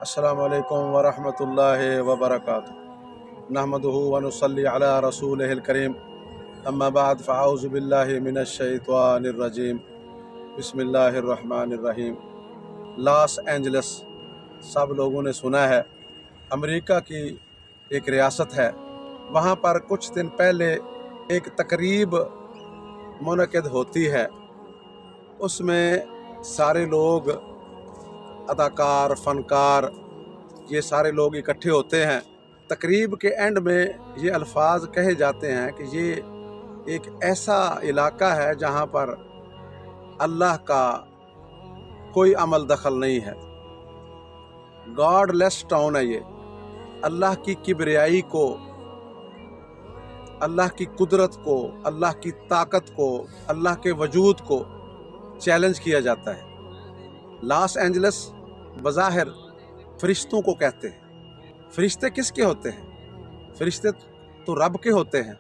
अस्सलामु अलैकुम वरहमतुल्लाहि वबरकातुहू नहमदुहु व नुसल्ली अला रसूलिहिल करीम अम्मा बाद फ़अऊज़ु बिल्लाहि मिनश शैतानिर रजीम बिस्मिल्लाहिर रहमानिर रहीम। लॉस एंजल्स सब लोगों ने सुना है, अमेरिका की एक रियासत है। वहाँ पर कुछ दिन पहले एक तकरीब मुनक़िद होती है। उसमें सारे लोग, अदाकार, फ़नकार, ये सारे लोग इकट्ठे होते हैं। तकरीब के एंड में ये अल्फाज कहे जाते हैं कि ये एक ऐसा इलाका है जहाँ पर अल्लाह का कोई अमल दखल नहीं है। गॉडलेस टाउन है ये। अल्लाह की किबरियाई को, अल्लाह की कुदरत को, अल्लाह की ताकत को, अल्लाह के वजूद को चैलेंज किया जाता है। लॉस एंजल्स बज़ाहिर फरिश्तों को कहते हैं। फरिश्ते किसके होते हैं? फरिश्ते तो रब के होते हैं।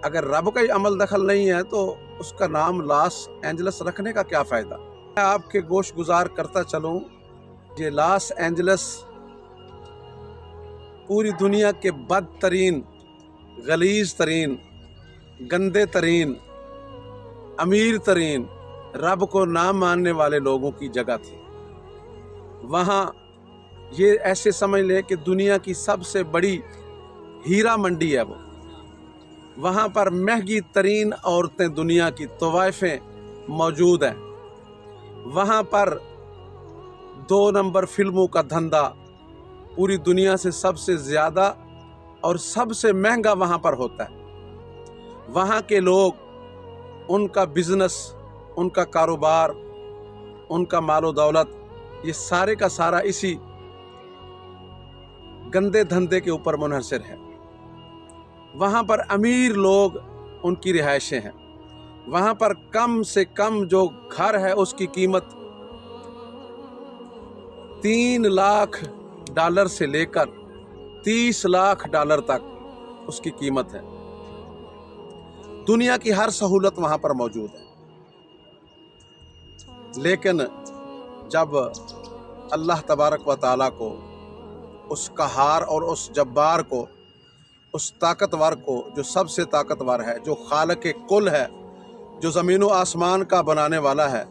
अगर रब का ही अमल दखल नहीं है तो उसका नाम लॉस एंजल्स रखने का क्या फ़ायदा। मैं आपके गोश गुजार करता चलूँ, ये लॉस एंजल्स पूरी दुनिया के बदतरीन, गलीज़ तरीन, गंदे तरीन, अमीर तरीन, रब को ना मानने वाले लोगों की जगह थी। वहाँ ये ऐसे समझ लें कि दुनिया की सबसे बड़ी हीरा मंडी है वो। वहाँ पर महंगी तरीन औरतें, दुनिया की तवाइफें मौजूद हैं। वहाँ पर 2 नंबर फिल्मों का धंधा पूरी दुनिया से सबसे ज़्यादा और सबसे महंगा वहाँ पर होता है। वहाँ के लोग, उनका बिजनेस, उनका कारोबार, उनका मालो दौलत, ये सारे का सारा इसी गंदे धंधे के ऊपर मुनहसर है। वहाँ पर अमीर लोग, उनकी रिहाइशें हैं। वहाँ पर कम से कम जो घर है उसकी कीमत $3 लाख से लेकर $30 लाख तक उसकी कीमत है। दुनिया की हर सहूलत वहाँ पर मौजूद है। लेकिन जब अल्लाह तबारक व तआला को, उस कहार और उस जब्बार को, उस ताकतवर को, जो सबसे ताकतवर है, जो खालिक कुल है, जो ज़मीन व आसमान का बनाने वाला है,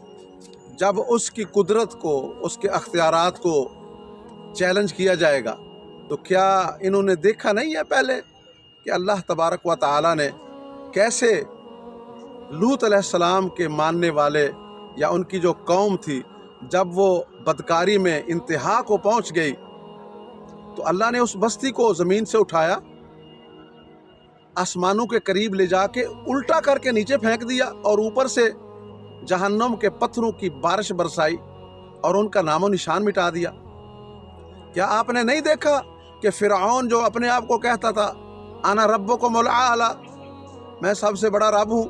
जब उसकी कुदरत को, उसके अख्तियारात को चैलेंज किया जाएगा, तो क्या इन्होंने देखा नहीं है पहले कि अल्लाह तबारक व तआला ने कैसे लूत अलैहिस्सलाम के मानने वाले या उनकी जो कौम थी, जब वो बदकारी में इंतहा को पहुंच गई तो अल्लाह ने उस बस्ती को ज़मीन से उठाया, आसमानों के करीब ले जाके उल्टा करके नीचे फेंक दिया और ऊपर से जहन्नम के पत्थरों की बारिश बरसाई और उनका नामो निशान मिटा दिया। क्या आपने नहीं देखा कि फ़िरऔन जो अपने आप को कहता था आना रब्बुकुमुल आला, मैं सबसे बड़ा रब हूँ,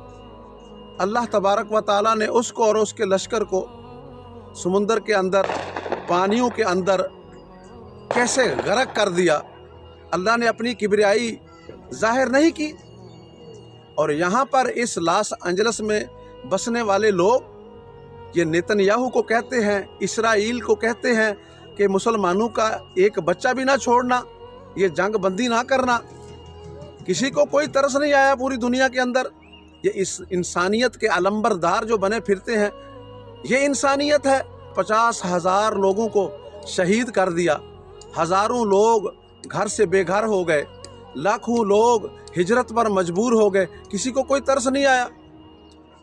अल्लाह तबारक व तआला ने उसको और उसके लश्कर को समुंदर के अंदर, पानियों के अंदर कैसे गर्क कर दिया। अल्लाह ने अपनी किबरियाई जाहिर नहीं की। और यहाँ पर इस लॉस एंजल्स में बसने वाले लोग ये नेतन्याहू को कहते हैं, इसराइल को कहते हैं कि मुसलमानों का एक बच्चा भी ना छोड़ना, ये जंग बंदी ना करना। किसी को कोई तरस नहीं आया पूरी दुनिया के अंदर। ये इस इंसानियत के अलंबरदार जो बने फिरते हैं, ये इंसानियत है। 50,000 लोगों को शहीद कर दिया, हज़ारों लोग घर से बेघर हो गए, लाखों लोग हिजरत पर मजबूर हो गए। किसी को कोई तरस नहीं आया।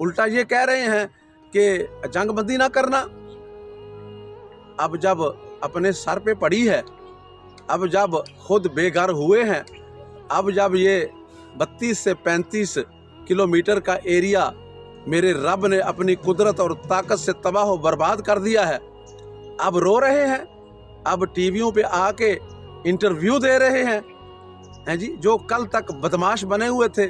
उल्टा ये कह रहे हैं कि जंग बंदी ना करना। अब जब अपने सर पे पड़ी है, अब जब खुद बेघर हुए हैं, अब जब ये 32 से 35 किलोमीटर का एरिया मेरे रब ने अपनी कुदरत और ताकत से तबाह व बर्बाद कर दिया है, अब रो रहे हैं, अब टीवियों पे आके इंटरव्यू दे रहे हैं जी, जो कल तक बदमाश बने हुए थे।